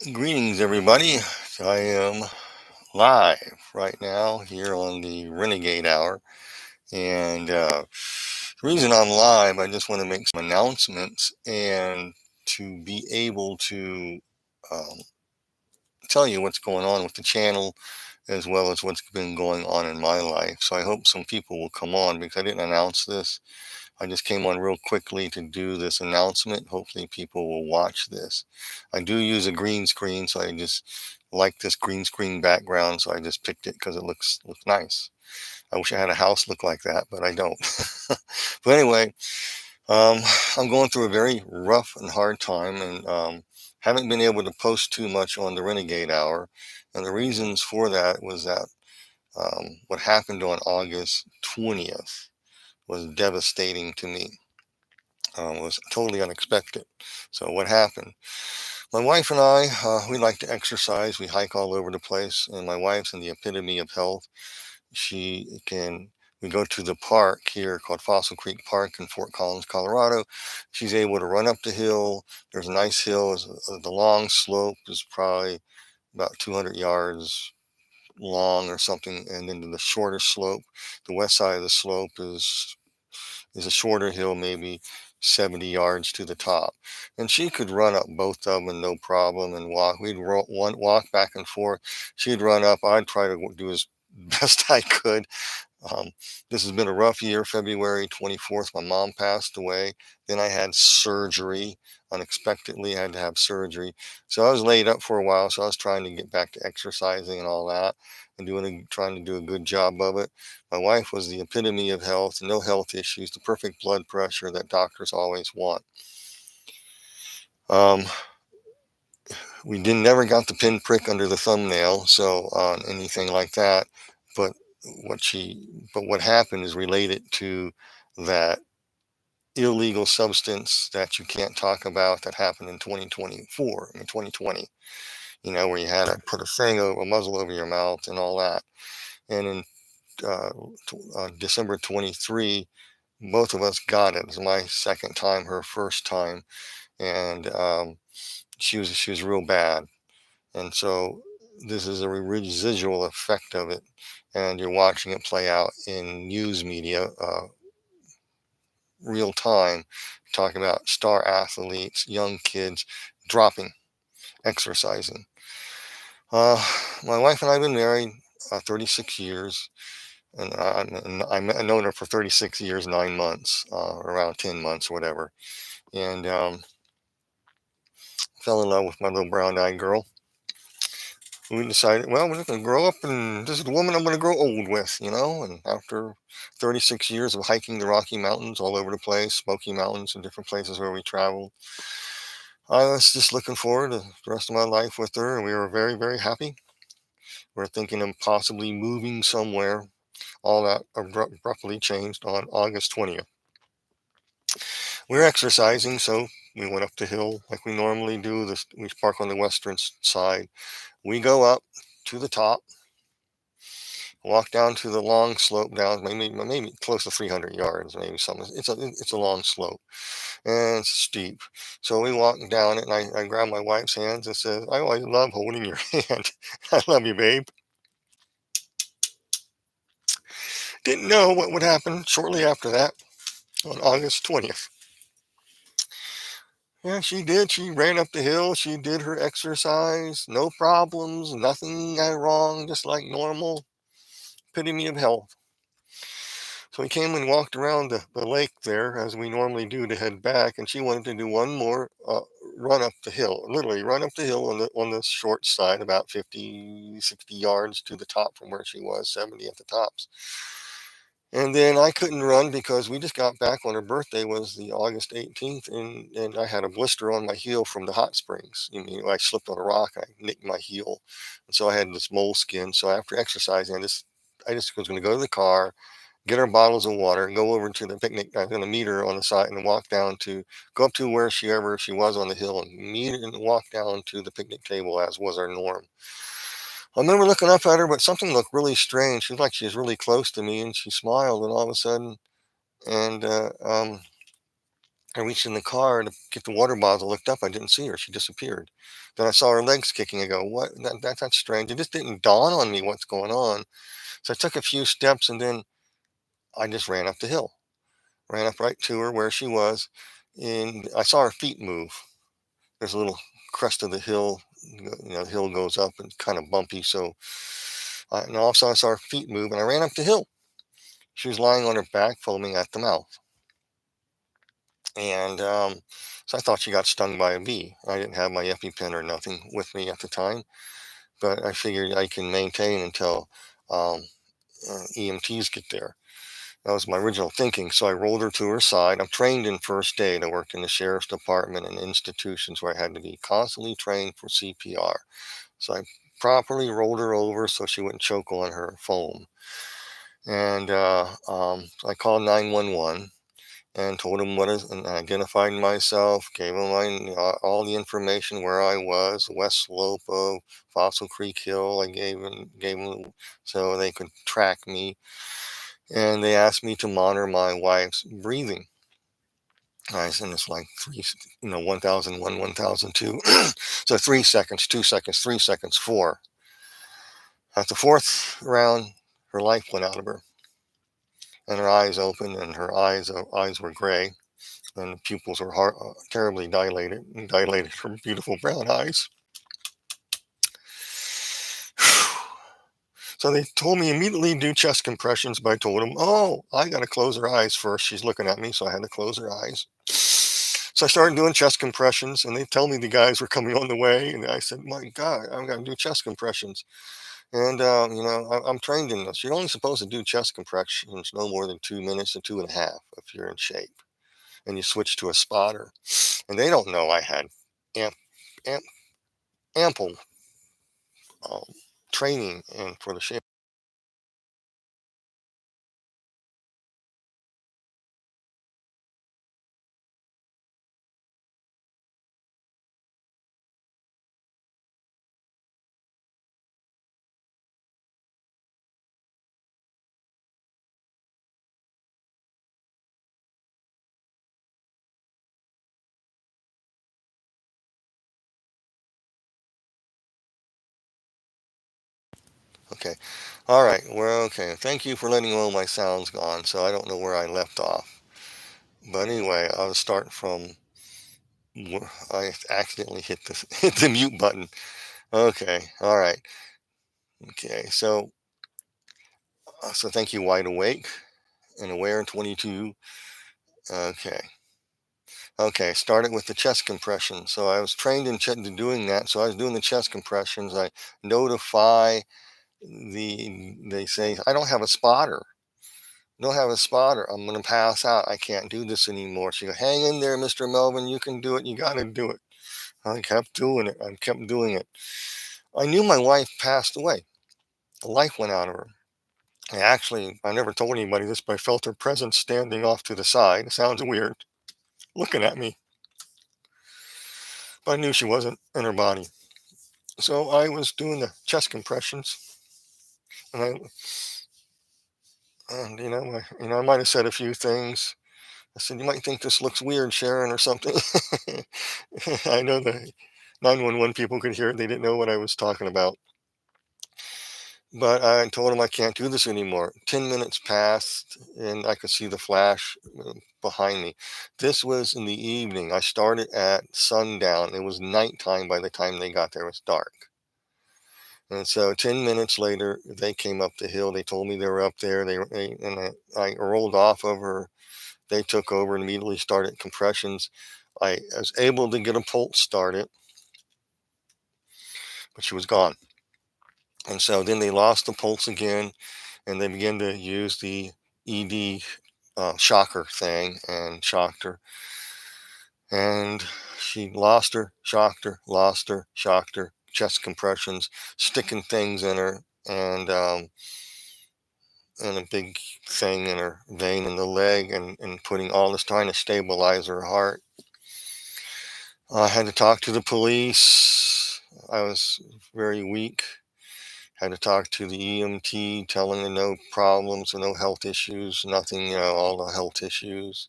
Greetings, everybody. I am live right now here on the Renegade Hour. And the reason I'm live, I just want to make some announcements and to be able to um, tell you what's going on with the channel as well as what's been going on in my life. So I hope some people will come on because I didn't announce this. I just came on real quickly to do this announcement. Hopefully people will watch this. I do use a green screen, so I just like this green screen background, so I just picked it because it looks nice. I wish I had a house look like that, but I don't. But anyway, um, I'm going through a very rough and hard time, and haven't been able to post too much on the Renegade Hour. And the reasons for that was that what happened on August 20th was devastating to me. Was totally unexpected. So what happened? My wife and I, we like to exercise. We hike all over the place, and my wife's in the epitome of health. She can. We go to the park here called Fossil Creek Park in Fort Collins, Colorado. She's able to run up the hill. There's a nice hill. The long slope is probably about 200 yards long or something, and then the shorter slope, the west side of the slope is a shorter hill, maybe 70 yards to the top. And she could run up both of them no problem and walk. Walk back and forth. She'd run up. I'd try to do as best I could. Um, this has been a rough year. February 24th, my mom passed away. Then I had surgery. Unexpectedly, I had to have surgery. So I was laid up for a while. So I was trying to get back to exercising and all that and trying to do a good job of it. My wife was the epitome of health, no health issues, the perfect blood pressure that doctors always want. Um, we didn't never got the pinprick under the thumbnail, so on anything like that. But what she, but what happened is related to that illegal substance that you can't talk about that happened in 2024, in 2020. Where you had to put a muzzle over your mouth and all that. And in uh, December 23, both of us got it. It was my second time, her first time, and she was real bad. And so this is a residual effect of it, and you're watching it play out in news media, real time, talking about star athletes, young kids dropping, exercising. My wife and I have been married 36 years, and I've known her for 36 years, 9 months, around 10 months or whatever. And fell in love with my little brown-eyed girl. We decided, well, we're just going to grow up, and this is the woman I'm going to grow old with. And after 36 years of hiking the Rocky Mountains all over the place, Smoky Mountains and different places where we traveled, I was just looking forward to the rest of my life with her, and we were very, very happy. We're thinking of possibly moving somewhere. All that abruptly changed on August 20th. We were exercising, so we went up the hill like we normally do. We park on the western side. We go up to the top, walk down to the long slope down, maybe close to 300 yards, maybe something. It's a long slope, and it's steep. So we walk down it, and I grab my wife's hands and says, "I always love holding your hand. I love you, babe." Didn't know what would happen shortly after that on August 20th. Yeah, she did. She ran up the hill. She did her exercise. No problems. Nothing wrong. Just like normal. Epitome of health. So we came and walked around the lake there as we normally do to head back, and she wanted to do one more run up the hill, literally run up the hill on the short side, about 50, 60 yards to the top from where she was, 70 at the tops. And then I couldn't run because we just got back on her birthday was the August 18th, and I had a blister on my heel from the hot springs. I slipped on a rock, I nicked my heel, and so I had this moleskin. So after exercising, I just was going to go to the car, get our bottles of water, and go over to the picnic. I was going to meet her on the side and go up to wherever she was on the hill and meet her and walk down to the picnic table as was our norm. I remember looking up at her, but something looked really strange. She was like she was really close to me, and she smiled, and all of a sudden, and I reached in the car to get the water bottle, looked up, I didn't see her. She disappeared. Then I saw her legs kicking. I go, what? That's strange. It just didn't dawn on me what's going on. So I took a few steps and then I just ran up the hill, ran up right to her where she was. And I saw her feet move. There's a little crest of the hill. The hill goes up and kind of bumpy. So and also I saw her feet move and I ran up the hill. She was lying on her back, foaming at the mouth. And so I thought she got stung by a bee. I didn't have my EpiPen or nothing with me at the time, but I figured I can maintain until um, EMTs get there. That was my original thinking. So I rolled her to her side. I'm trained in first aid. I worked in the sheriff's department and institutions where I had to be constantly trained for CPR. So I properly rolled her over so she wouldn't choke on her foam. And I called 911 and told him and identified myself, gave him all the information where I was, west slope of Fossil Creek Hill. I gave them so they could track me, and they asked me to monitor my wife's breathing. I said it's like 1001, 1002. So 3 seconds, 2 seconds, 3 seconds, four. At the fourth round, her life went out of her, and her eyes opened, and her eyes were gray, and the pupils were terribly dilated from beautiful brown eyes. So they told me immediately do chest compressions, but I told them, oh, I got to close her eyes first. She's looking at me, so I had to close her eyes. So I started doing chest compressions, and they tell me the guys were coming on the way, and I said, my God, I'm going to do chest compressions. And, I'm trained in this. You're only supposed to do chest compressions no more than 2 minutes to 2.5 if you're in shape. And you switch to a spotter. And they don't know I had amp, amp, ample um, training and for the shape. Okay. All right. Well, okay. Thank you for letting all my sounds gone. So I don't know where I left off. But anyway, I was starting from I accidentally hit the hit the mute button. Okay. All right. Okay. So thank you, Wide Awake and Aware 22. Okay. Okay. Started with the chest compression. So I was trained in doing that. So I was doing the chest compressions. I notify they say, I don't have a spotter. Don't have a spotter. I'm going to pass out. I can't do this anymore. She goes, hang in there, Mr. Melvin. You can do it. You got to do it. I kept doing it. I kept doing it. I knew my wife passed away. The life went out of her. I never told anybody this, but I felt her presence standing off to the side. It sounds weird, looking at me. But I knew she wasn't in her body. So I was doing the chest compressions, and I might have said a few things. I said, you might think this looks weird, Sharon, or something. I know the 911 people could hear it. They didn't know what I was talking about. But I told them I can't do this anymore. 10 minutes passed, and I could see the flash behind me. This was in the evening. I started at sundown. It was nighttime by the time they got there. It was dark. And so 10 minutes later, they came up the hill. They told me they were up there. I rolled off of her. They took over and immediately started compressions. I was able to get a pulse started, but she was gone. And so then they lost the pulse again, and they began to use the ED shocker thing and shocked her. And she lost her, shocked her, chest compressions, sticking things in her, and a big thing in her vein in the leg, and putting all this, trying to stabilize her heart. I had to talk to the police. I was very weak. Had to talk to the EMT, telling them no problems, no health issues, nothing, all the health issues.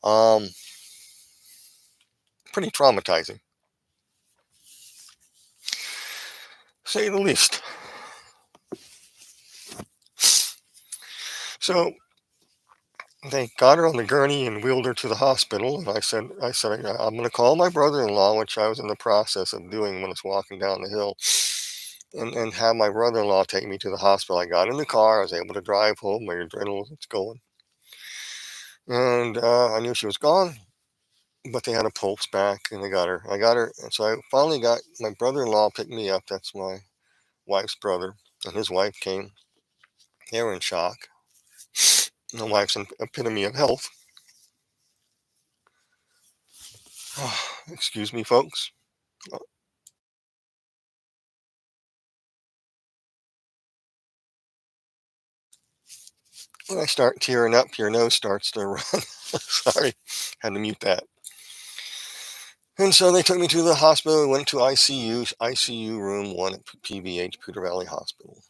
Um, pretty traumatizing, say the least. So they got her on the gurney and wheeled her to the hospital. And I'm going to call my brother-in-law, which I was in the process of doing when I was walking down the hill, and have my brother-in-law take me to the hospital. I got in the car. I was able to drive home. My adrenaline was going, and I knew she was gone. But they had a pulse back, and they got her. I got her, and so I finally got my brother-in-law picked me up. That's my wife's brother, and his wife came. They were in shock. My wife's an epitome of health. Excuse me, folks. When I start tearing up, your nose starts to run. Sorry, had to mute that. And so they took me to the hospital. Went to ICU room 1 at PVH, Peter Valley Hospital.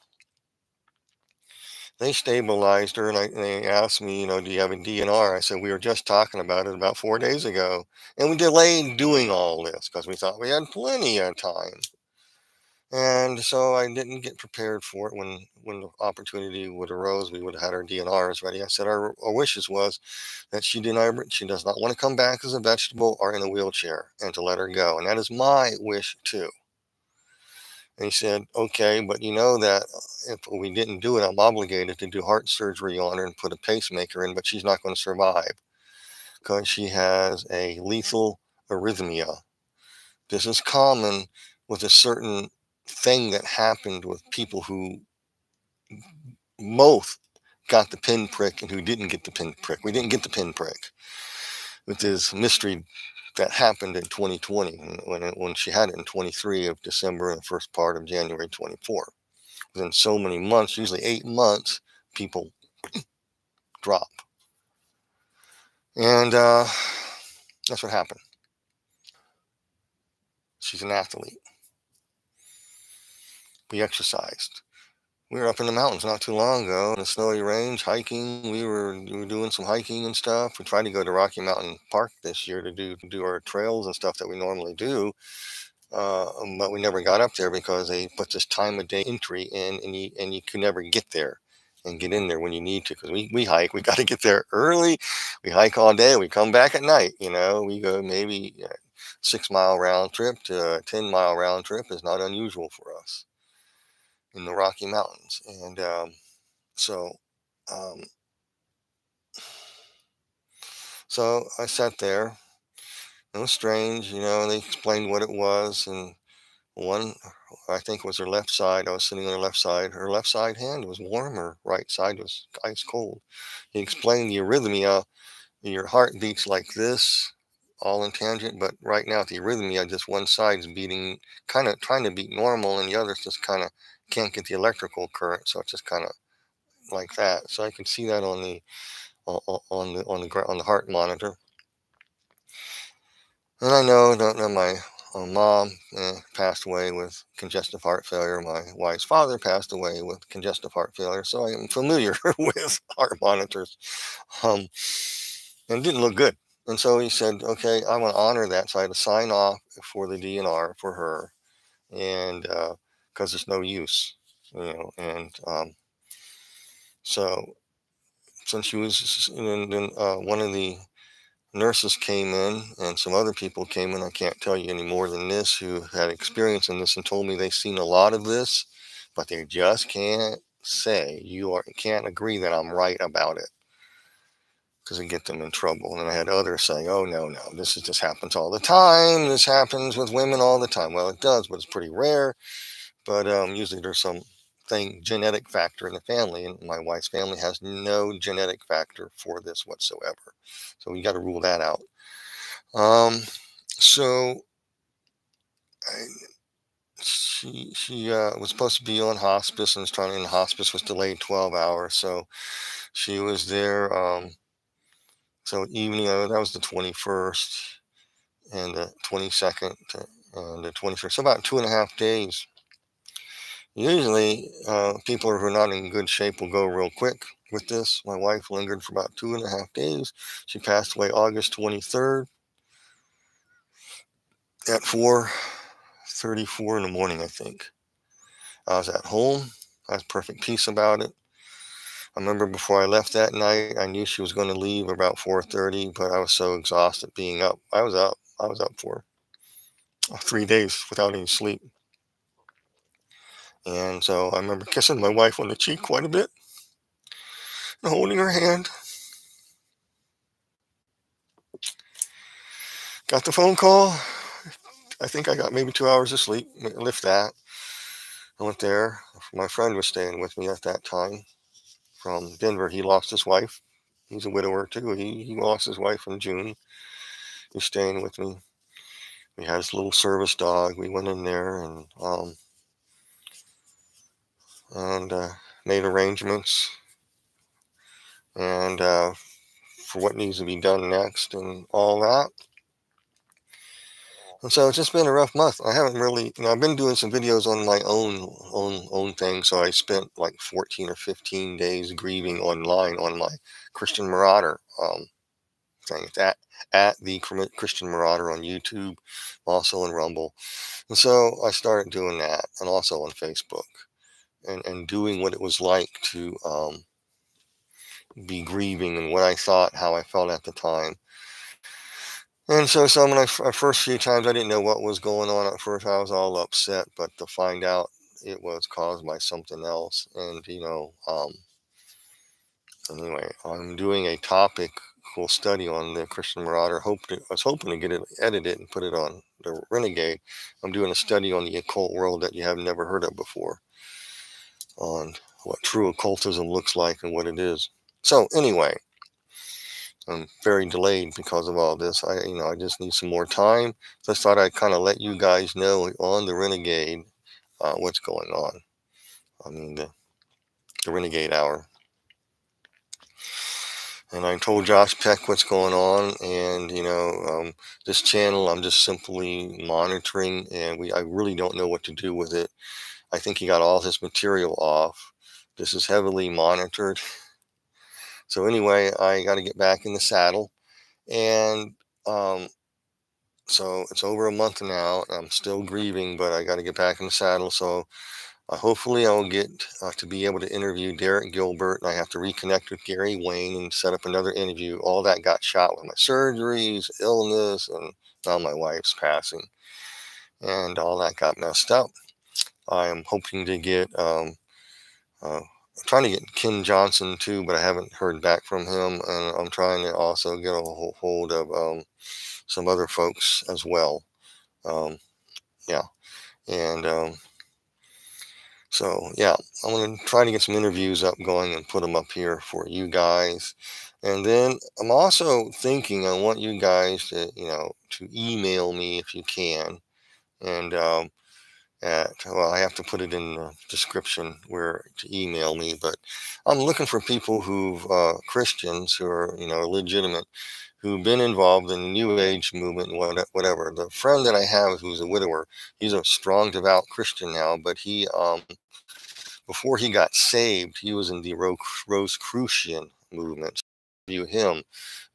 They stabilized her, and they asked me, do you have a DNR? I said, we were just talking about it about 4 days ago. And we delayed doing all this because we thought we had plenty of time. And so I didn't get prepared for it. When the opportunity would arose, we would have had our DNRs ready. I said our wishes was that she does not want to come back as a vegetable or in a wheelchair, and to let her go. And that is my wish too. And he said, okay, but you know that if we didn't do it, I'm obligated to do heart surgery on her and put a pacemaker in, but she's not going to survive because she has a lethal arrhythmia. This is common with a certain thing that happened with people who both got the pinprick and who didn't get the pinprick. We didn't get the pinprick with this mystery that happened in 2020 when she had it in 23 of December and the first part of January 24. Within so many months, usually 8 months, people drop. And that's what happened. She's an athlete. We exercised. We were up in the mountains not too long ago in a snowy range hiking. We were doing some hiking and stuff. We tried to go to Rocky Mountain Park this year to do our trails and stuff that we normally do. But we never got up there because they put this time of day entry in, and you can never get there and get in there when you need to, because we hike. We got to get there early. We hike all day. We come back at night. We go maybe 6 mile round trip to a 10 mile round trip is not unusual for us in the Rocky Mountains. And so um, so I sat there. It was strange, they explained what it was, and one, I think it was her left side. I was sitting on her left side. Her left side hand was warm. Her right side was ice cold. He explained the arrhythmia. Your heart beats like this, all in tangent, but right now the arrhythmia, just one side's beating, kind of trying to beat normal, and the other's just kind of can't get the electrical current, so it's just kind of like that. So I can see that on the heart monitor. And I know that my mom passed away with congestive heart failure. My wife's father passed away with congestive heart failure. So I am familiar with heart monitors. Um, and it didn't look good. And so he said, okay, I want to honor that. So I had to sign off for the DNR for her. And because there's no use, And so since she was, and then one of the nurses came in and some other people came in. I can't tell you any more than this, who had experience in this and told me they've seen a lot of this, but they just can't say can't agree that I'm right about it because it get them in trouble. And I had others saying, oh no, just happens all the time. This happens with women all the time. Well, it does, but it's pretty rare. But usually there's some genetic factor in the family, and my wife's family has no genetic factor for this whatsoever. So we got to rule that out. So I, she was supposed to be on hospice and was trying, and hospice was delayed 12 hours. So she was there. So evening, that was the 21st and the 22nd and the 21st. So about 2.5 days. Usually, people who are not in good shape will go real quick with this. My wife lingered for about 2.5 days. She passed away August 23rd. at 4:34 in the morning, I think. I was at home. I had perfect peace about it. I remember before I left that night, I knew she was going to leave about 4:30, but I was so exhausted being up. I was up. I was up for 3 days without any sleep. And so I remember kissing my wife on the cheek quite a bit and holding her hand. Got the phone call. I think I got maybe 2 hours of sleep, if that. I went there. My friend was staying with me at that time from Denver. He lost his wife. He's a widower too. He lost his wife in June. He's staying with me. We had his little service dog. We went in there and made arrangements and for what needs to be done next and all that. And so it's just been a rough month. I haven't really, I've been doing some videos on my own thing. So I spent like 14 or 15 days grieving online on my Christian Marauder thing. It's at the Christian Marauder on YouTube, also in Rumble. And so I started doing that, and also on Facebook, and doing what it was like to be grieving and what I thought, how I felt at the time. And so some of my first few times I didn't know what was going on. At first I was all upset, but to find out it was caused by something else. And anyway, I'm doing a topical study on the Christian Marauder. I was hoping to get it edited and put it on the Renegade. I'm doing a study on the occult world that you have never heard of before, on what true occultism looks like and what it is. So anyway, I'm very delayed because of all this. I just need some more time. So I thought I'd kind of let you guys know on the Renegade what's going on. I mean, the Renegade Hour. And I told Josh Peck what's going on, and this channel I'm just simply monitoring, and I really don't know what to do with it. I think he got all his material off. This is heavily monitored. So anyway, I got to get back in the saddle, and so it's over a month now. I'm still grieving, but I got to get back in the saddle. So hopefully I'll get to be able to interview Derek Gilbert. And I have to reconnect with Gary Wayne and set up another interview. All that got shot with my surgeries, illness, and now my wife's passing. And all that got messed up. I am hoping to get, I'm trying to get Ken Johnson too, but I haven't heard back from him. And I'm trying to also get a hold of some other folks as well. Yeah. And so, yeah, I'm going to try to get some interviews up going and put them up here for you guys. And then I'm also thinking I want you guys to email me if you can. And I have to put it in the description where to email me. But I'm looking for people Christians who are, legitimate, who've been involved in the New Age movement and whatever. The friend that I have who's a widower, he's a strong, devout Christian now, but he, before he got saved, he was in the Rosicrucian movement. View him,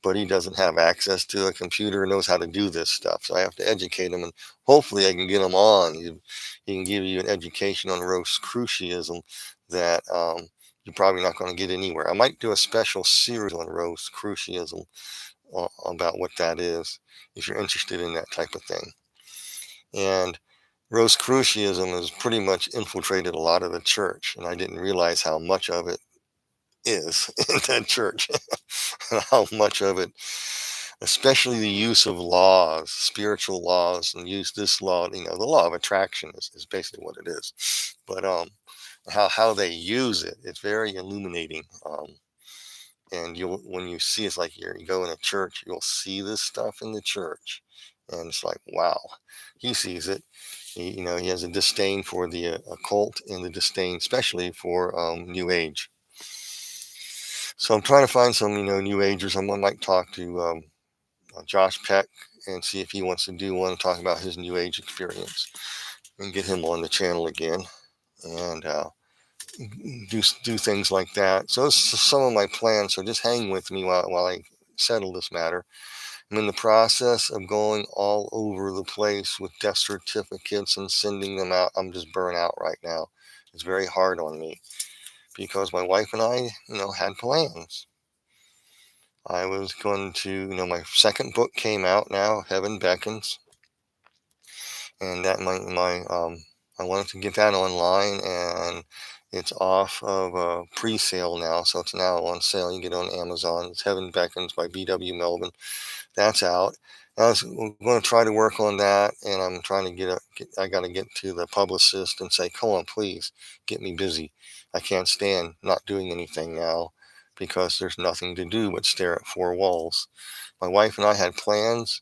but he doesn't have access to a computer, knows how to do this stuff. So I have to educate him, and hopefully I can get him on. He can give you an education on Rosicrucianism that you're probably not going to get anywhere. I might do a special series on Rosicrucianism about what that is, if you're interested in that type of thing. And Rosicrucianism has pretty much infiltrated a lot of the church, and I didn't realize how much of it is in that church, and how much of it, especially the use of laws, spiritual laws, and use this law, the law of attraction is basically what it is. But how they use it, it's very illuminating. And when you see, it's like you go in a church, you'll see this stuff in the church, and it's like, wow, he sees it. He has a disdain for the occult, and the disdain especially for New Age. So I'm trying to find some New Agers. I might talk to Josh Peck and see if he wants to do one, talk about his New Age experience, and get him on the channel again, and do things like that. So those are some of my plans. So just hang with me while I settle this matter. I'm in the process of going all over the place with death certificates and sending them out. I'm just burnt out right now. It's very hard on me because my wife and I, had plans. I was going to, my second book came out now, Heaven Beckons, and that I wanted to get that online, and it's off of pre-sale now, so it's now on sale. You can get it on Amazon. It's Heaven Beckons by B.W. Melvin. That's out. I was going to try to work on that, and I'm trying to I got to get to the publicist and say, come on, please get me busy. I can't stand not doing anything now because there's nothing to do but stare at four walls. My wife and I had plans.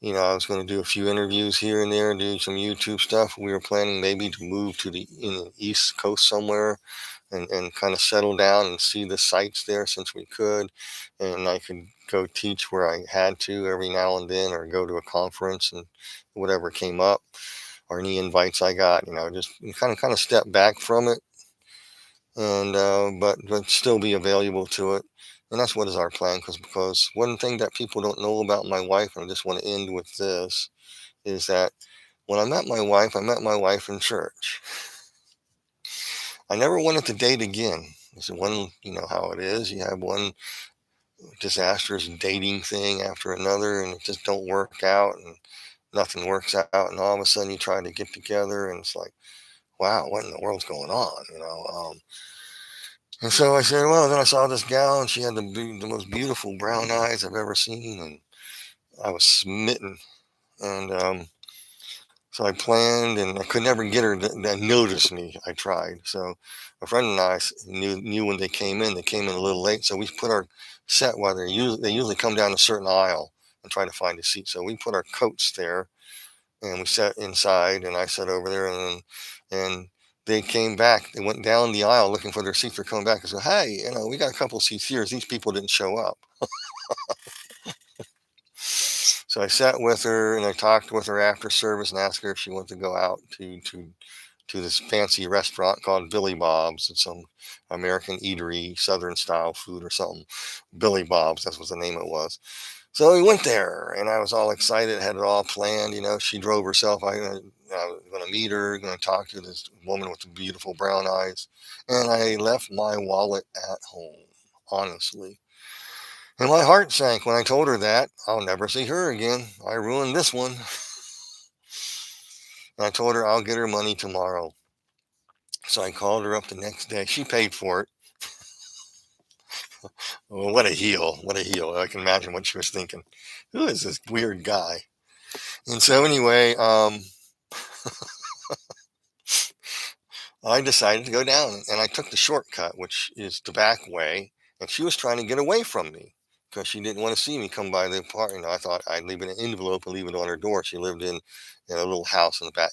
I was going to do a few interviews here and there, do some YouTube stuff. We were planning maybe to move to the East Coast somewhere and kind of settle down and see the sites there since we could. And I could go teach where I had to every now and then, or go to a conference and whatever came up, or any invites I got, just kind of step back from it, and but still be available to it. And that's what is our plan, because one thing that people don't know about my wife, and I just want to end with this, is that when I met my wife in church. I never wanted to date again. It's one, how it is. You have one disastrous dating thing after another, and it just don't work out, and nothing works out, and all of a sudden you try to get together, and it's like, wow, what in the world's going on? And so I said, well, then I saw this gal, and she had the most beautiful brown eyes I've ever seen, and I was smitten. And so I planned, and I could never get her to notice me. I tried. So a friend and I knew when they came in. They came in a little late, so we put our set while they usually come down a certain aisle and try to find a seat. So we put our coats there, and we sat inside, and I sat over there, and they came back. They went down the aisle looking for their seats. They're coming back and said, hey, we got a couple seats here. These people didn't show up. So I sat with her, and I talked with her after service and asked her if she wanted to go out to this fancy restaurant called Billy Bob's. It's some American eatery, Southern style food or something. Billy Bob's, that's what the name it was. So we went there, and I was all excited, had it all planned. She drove herself. I was going to meet her, going to talk to this woman with the beautiful brown eyes. And I left my wallet at home, honestly. And my heart sank when I told her that. I'll never see her again. I ruined this one. And I told her I'll get her money tomorrow. So I called her up the next day. She paid for it. Oh, what a heel. What a heel. I can imagine what she was thinking. Who is this weird guy? And so anyway, I decided to go down, and I took the shortcut, which is the back way. And she was trying to get away from me because she didn't want to see me come by the apartment. I thought I'd leave an envelope and leave it on her door. She lived in a little house in the back,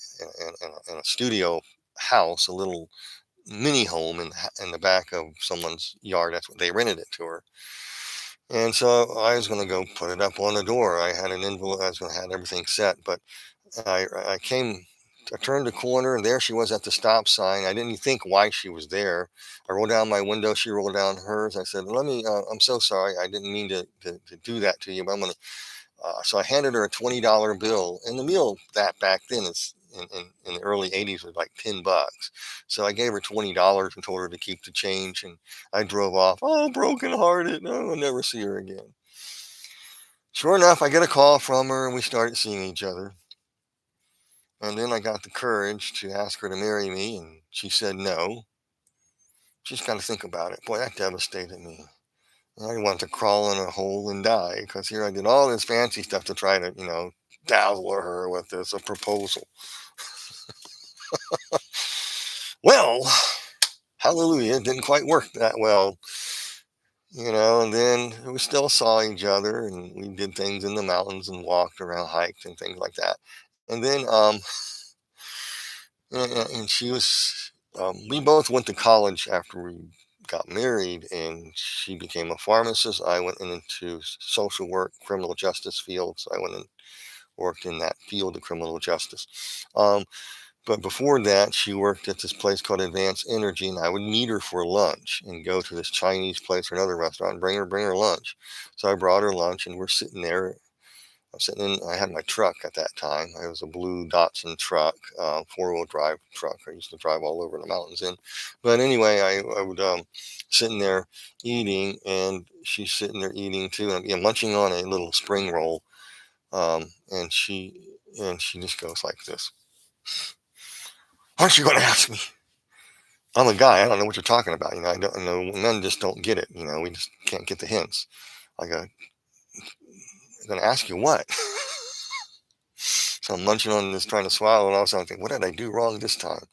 in a studio house, a little mini home in the back of someone's yard. That's what they rented it to her. And so I was going to go put it up on the door. I had an envelope. I was going to have everything set, but I turned the corner, and there she was at the stop sign. I didn't think why she was there. I rolled down my window. She rolled down hers. I said, I'm so sorry. I didn't mean to do that to you, but I'm going to. So I handed her a $20 bill, and the meal that back then is in the early 80s was like $10. So I gave her $20 and told her to keep the change, and I drove off, all brokenhearted. No, I'll never see her again. Sure enough, I get a call from her, and we started seeing each other. And then I got the courage to ask her to marry me, and she said no. She's got to think about it. Boy, that devastated me. I wanted to crawl in a hole and die, because here I did all this fancy stuff to try to, dazzle her with a proposal. Well, hallelujah, it didn't quite work that well. And then we still saw each other, and we did things in the mountains and walked around, hiked and things like that. And then, and she was, we both went to college after we got married, and she became a pharmacist. I went into social work, criminal justice field. So I went and worked in that field of criminal justice. But before that, she worked at this place called Advanced Energy, and I would meet her for lunch and go to this Chinese place or another restaurant and bring her lunch. So I brought her lunch, and we're sitting there I was sitting in, I had my truck at that time. It was a blue Datsun truck, 4-wheel drive truck. I used to drive all over the mountains in. But anyway, I would sitting there eating, and she's sitting there eating too, and munching on a little spring roll. And she just goes like this. Aren't you going to ask me? I'm a guy. I don't know what you're talking about. I don't know. Men just don't get it. We just can't get the hints. I go, I'm going to ask you what? So I'm munching on this, trying to swallow, and all of a sudden I think, what did I do wrong this time?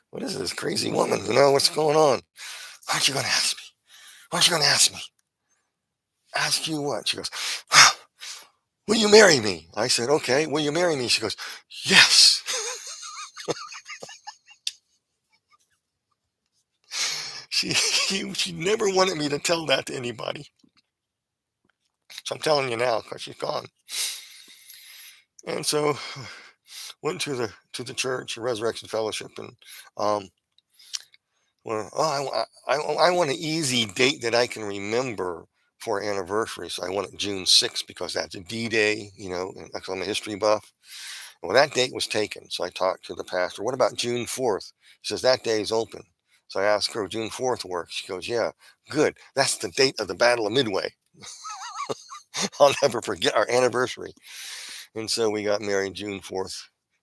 What is this crazy woman? What's going on? Aren't you going to ask me? Aren't you going to ask me? Ask you what? She goes, will you marry me? I said, okay. Will you marry me? She goes, yes. She never wanted me to tell that to anybody. So I'm telling you now because she's gone. And so went to the church, the Resurrection Fellowship, and well, I want an easy date that I can remember for an anniversary. So I want it June 6th because that's a D-Day, and because I'm a history buff. Well, that date was taken. So I talked to the pastor. What about June 4th? He says that day is open. So I asked her, June 4th works. She goes, yeah, good. That's the date of the Battle of Midway. I'll never forget our anniversary. And so we got married June 4th,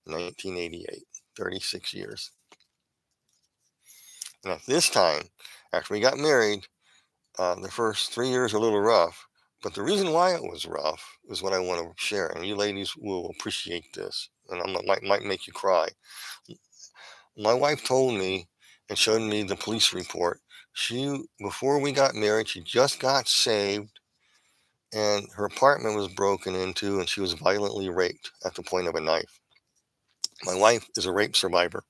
1988, 36 years. And at this time, after we got married, the first 3 years were a little rough. But the reason why it was rough is what I want to share. And you ladies will appreciate this. And might make you cry. My wife told me and showed me the police report. Before we got married, she just got saved, and her apartment was broken into, and she was violently raped at the point of a knife. My wife is a rape survivor.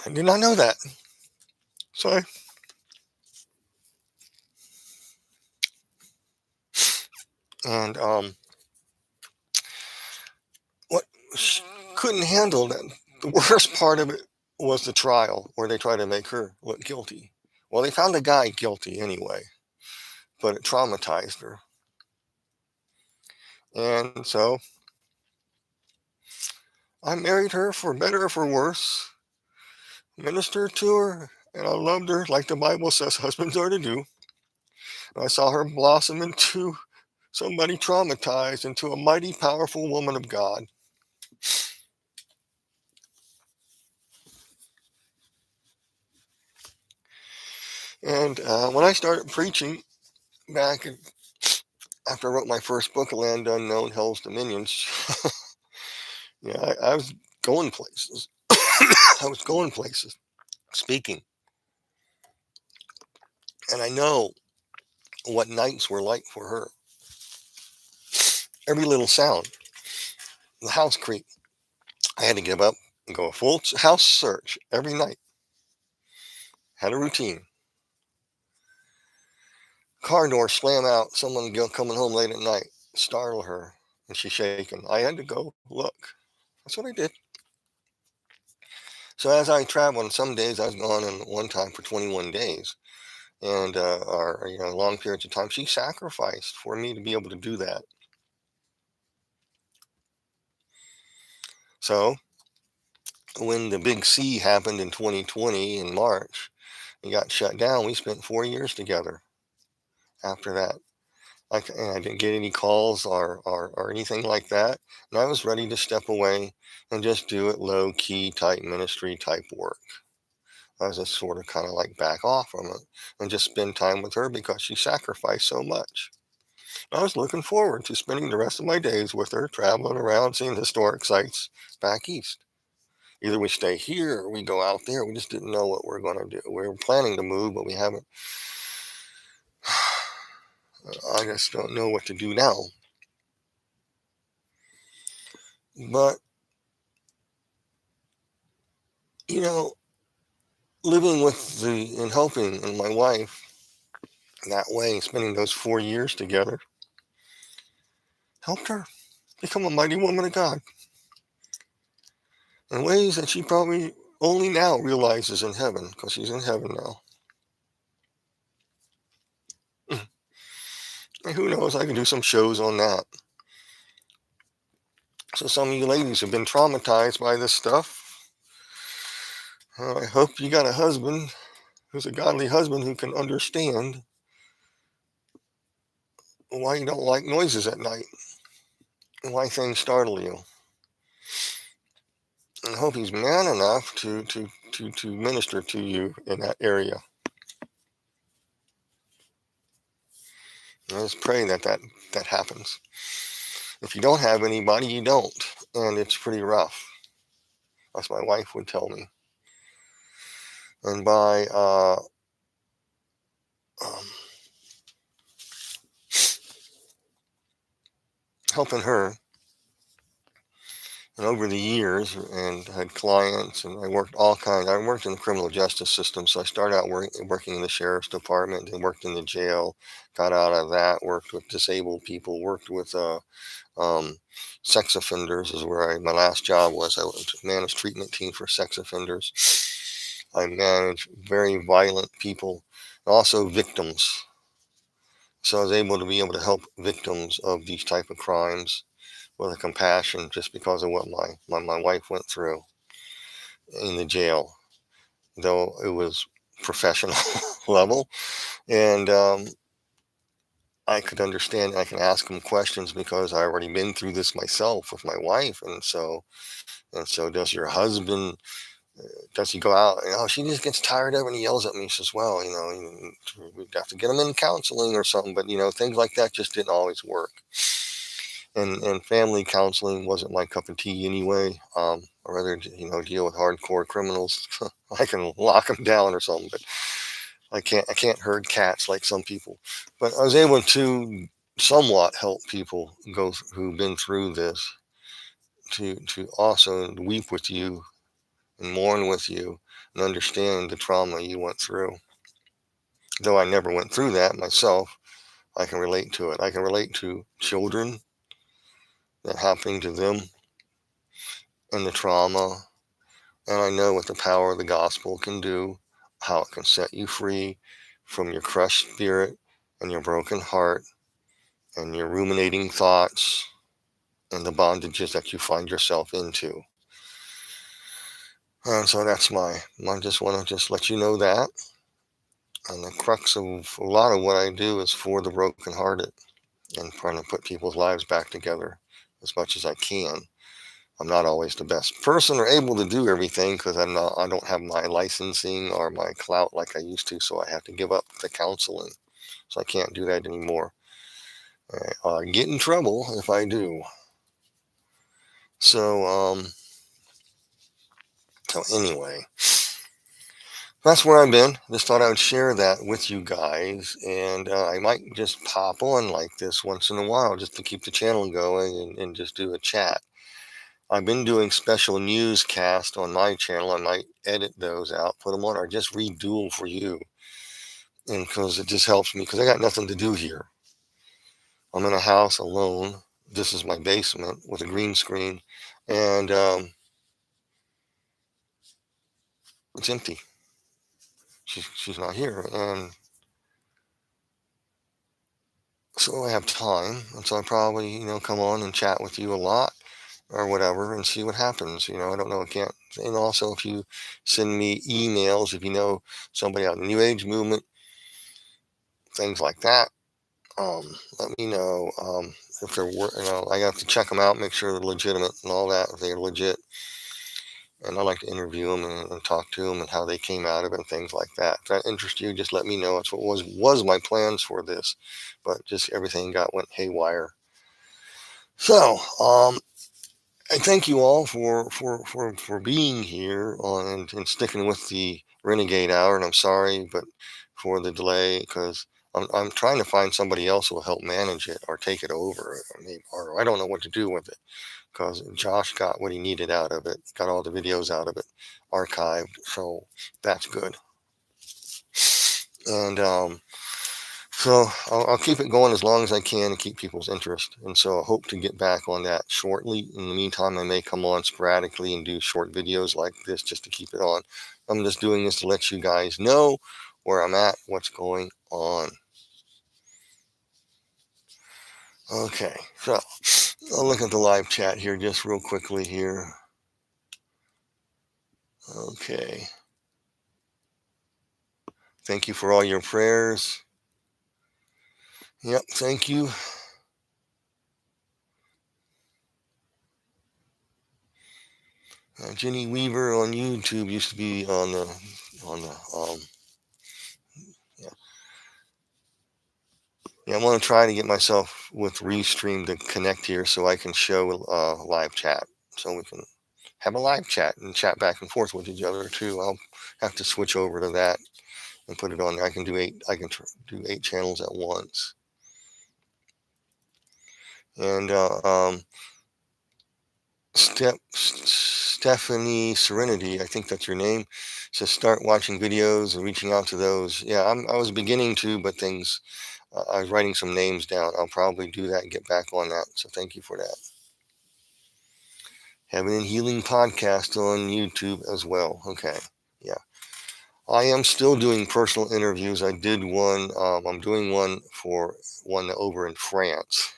I did not know that. So and what she couldn't handle that. The worst part of it was the trial where they tried to make her look guilty. Well, they found the guy guilty anyway, but it traumatized her. And so I married her for better or for worse, ministered to her, and I loved her like the Bible says husbands are to do. And I saw her blossom into somebody traumatized, into a mighty, powerful woman of God. And when I started preaching back after I wrote my first book, Land Unknown, Hell's Dominions, I was going places. I was going places, speaking. And I know what nights were like for her. Every little sound, the house creak. I had to get up and go a full house search every night. Had a routine. Car door slam out, someone coming home late at night, startle her, and she's shaking. I had to go look. That's what I did. So as I traveled, some days I was gone in one time for 21 days, and or long periods of time. She sacrificed for me to be able to do that. So when the big C happened in 2020 in March, it got shut down. We spent 4 years together. After that, I didn't get any calls or anything like that. And I was ready to step away and just do it low key type ministry type work. I was just sort of kind of like back off from it and just spend time with her because she sacrificed so much. I was looking forward to spending the rest of my days with her, traveling around, seeing historic sites back east. Either we stay here or we go out there. We just didn't know what we're going to do. We were planning to move, but we haven't. I just don't know what to do now. But, living with and helping and my wife that way, spending those 4 years together, helped her become a mighty woman of God in ways that she probably only now realizes in heaven, because she's in heaven now. And who knows, I can do some shows on that. So some of you ladies have been traumatized by this stuff. I hope you got a husband who's a godly husband who can understand why you don't like noises at night and why things startle you. And I hope he's man enough to minister to you in that area. And I just pray that happens. If you don't have anybody, you don't. And it's pretty rough. As my wife would tell me. And by um, helping her, and over the years, and had clients, and I worked all kinds. I worked in the criminal justice system, so I started out working in the sheriff's department, and worked in the jail. Got out of that, worked with disabled people, worked with um, sex offenders. Is where my last job was. I managed treatment team for sex offenders. I managed very violent people, and also victims. So I was able to help victims of these type of crimes with a compassion just because of what my wife went through in the jail, though it was professional level. And I could understand, I can ask them questions because I already been through this myself with my wife. And so does your husband, does he go out? She just gets tired of it and he yells at me. He says, well, we'd have to get him in counseling or something. But, things like that just didn't always work. And family counseling wasn't my cup of tea anyway. I'd rather deal with hardcore criminals. I can lock them down or something, but I can't herd cats like some people. But I was able to somewhat help people who've been through this to also weep with you and mourn with you and understand the trauma you went through. Though I never went through that myself, I can relate to it. I can relate to children that happening to them and the trauma. And I know what the power of the gospel can do, how it can set you free from your crushed spirit and your broken heart and your ruminating thoughts and the bondages that you find yourself into. And so I just want to just let you know that. And the crux of a lot of what I do is for the brokenhearted and trying to put people's lives back together as much as I can. I'm not always the best person or able to do everything because I don't have my licensing or my clout like I used to. So I have to give up the counseling. So I can't do that anymore. I get in trouble if I do. So, so anyway, that's where I've been. Just thought I would share that with you guys. And I might just pop on like this once in a while just to keep the channel going and just do a chat. I've been doing special newscasts on my channel. I might edit those out, put them on, or just redo them for you. And because it just helps me, because I got nothing to do here. I'm in a house alone. This is my basement with a green screen, and it's empty. She's not here, and so I have time, and so I probably come on and chat with you a lot or whatever and see what happens. I don't know. I can't. And also, if you send me emails, if you know somebody out in the New Age movement, things like that, let me know. If they're, I have to check them out, make sure they're legitimate and all that. If they're legit, and I like to interview them and talk to them and how they came out of it and things like that. If that interests you, just let me know. It's what was my plans for this, but just everything went haywire. So, I thank you all for being here and sticking with the Renegade Hour. And I'm sorry, but for the delay, because I'm trying to find somebody else who will help manage it or take it over. Or I don't know what to do with it, because Josh got what he needed out of it, got all the videos out of it, archived. So that's good. And so I'll keep it going as long as I can to keep people's interest. And so I hope to get back on that shortly. In the meantime, I may come on sporadically and do short videos like this just to keep it on. I'm just doing this to let you guys know where I'm at, what's going on. Okay, so I'll look at the live chat here just real quickly here. Okay. Thank you for all your prayers. Yep, thank you. Jenny Weaver on YouTube used to be on the yeah. Yeah, I'm gonna try to get myself with Restream to connect here so I can show live chat, so we can have a live chat and chat back and forth with each other too. I'll have to switch over to that and put it on. I can do eight. I can do 8 channels at once. And Stephanie Serenity, I think that's your name, says start watching videos and reaching out to those. Yeah, I was beginning to, but things. I was writing some names down. I'll probably do that and get back on that. So thank you for that. Heaven and Healing podcast on YouTube as well. Okay, yeah. I am still doing personal interviews. I did one. I'm doing one for one over in France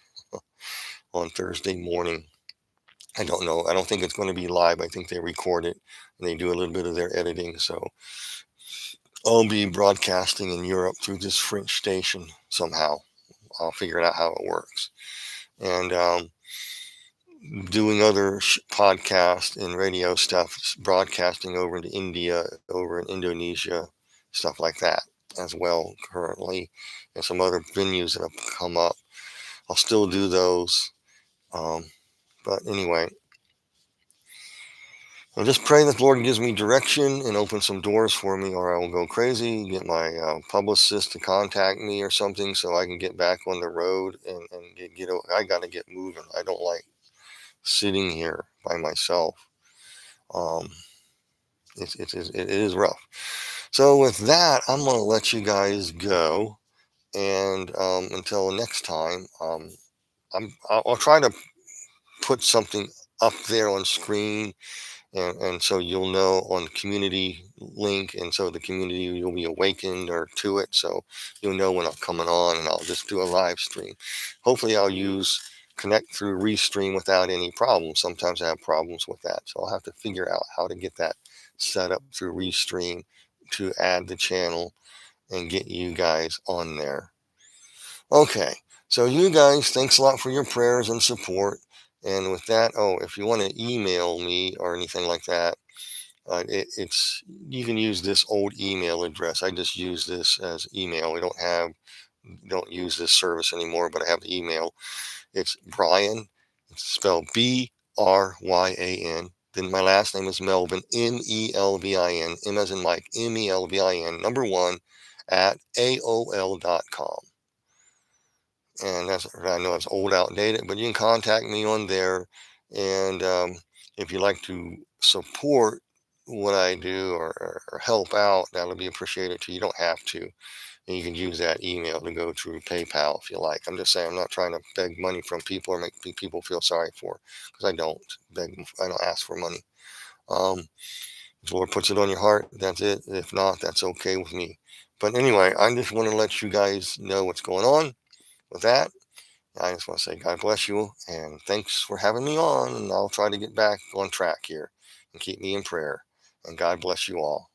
on Thursday morning. I don't know. I don't think it's going to be live. I think they record it and they do a little bit of their editing. So I'll be broadcasting in Europe through this French station somehow. I'll figure out how it works. And doing other podcast and radio stuff, broadcasting over into India, over in Indonesia, stuff like that as well currently, and some other venues that have come up. I'll still do those. But anyway, I'll just pray that the Lord gives me direction and open some doors for me, or I will go crazy, get my publicist to contact me or something so I can get back on the road and get I got to get moving. I don't like sitting here by myself. Um, it is rough. So with that, I'm going to let you guys go. And until next time, I'll try to put something up there on screen. And so you'll know on the community link, and so the community, you'll be awakened or to it, so you'll know when I'm coming on, and I'll just do a live stream. Hopefully I'll connect through Restream without any problems. Sometimes I have problems with that, so I'll have to figure out how to get that set up through Restream to add the channel and get you guys on there. Okay, so you guys, thanks a lot for your prayers and support. And with that, if you want to email me or anything like that, it's you can use this old email address. I just use this as email. We don't use this service anymore, but I have the email. It's Brian. It's spelled Bryan. Then my last name is Melvin, Melvin, M as in Mike, Melvin, number 1 at AOL.com. And I know it's old, outdated, but you can contact me on there. And if you'd like to support what I do or help out, that'll be appreciated too. You don't have to. And you can use that email to go through PayPal if you like. I'm just saying, I'm not trying to beg money from people or make people feel sorry for, because I don't beg. I don't ask for money. If the Lord puts it on your heart, that's it. If not, that's okay with me. But anyway, I just want to let you guys know what's going on with that. I just want to say God bless you and thanks for having me on. And I'll try to get back on track here and keep me in prayer. And God bless you all.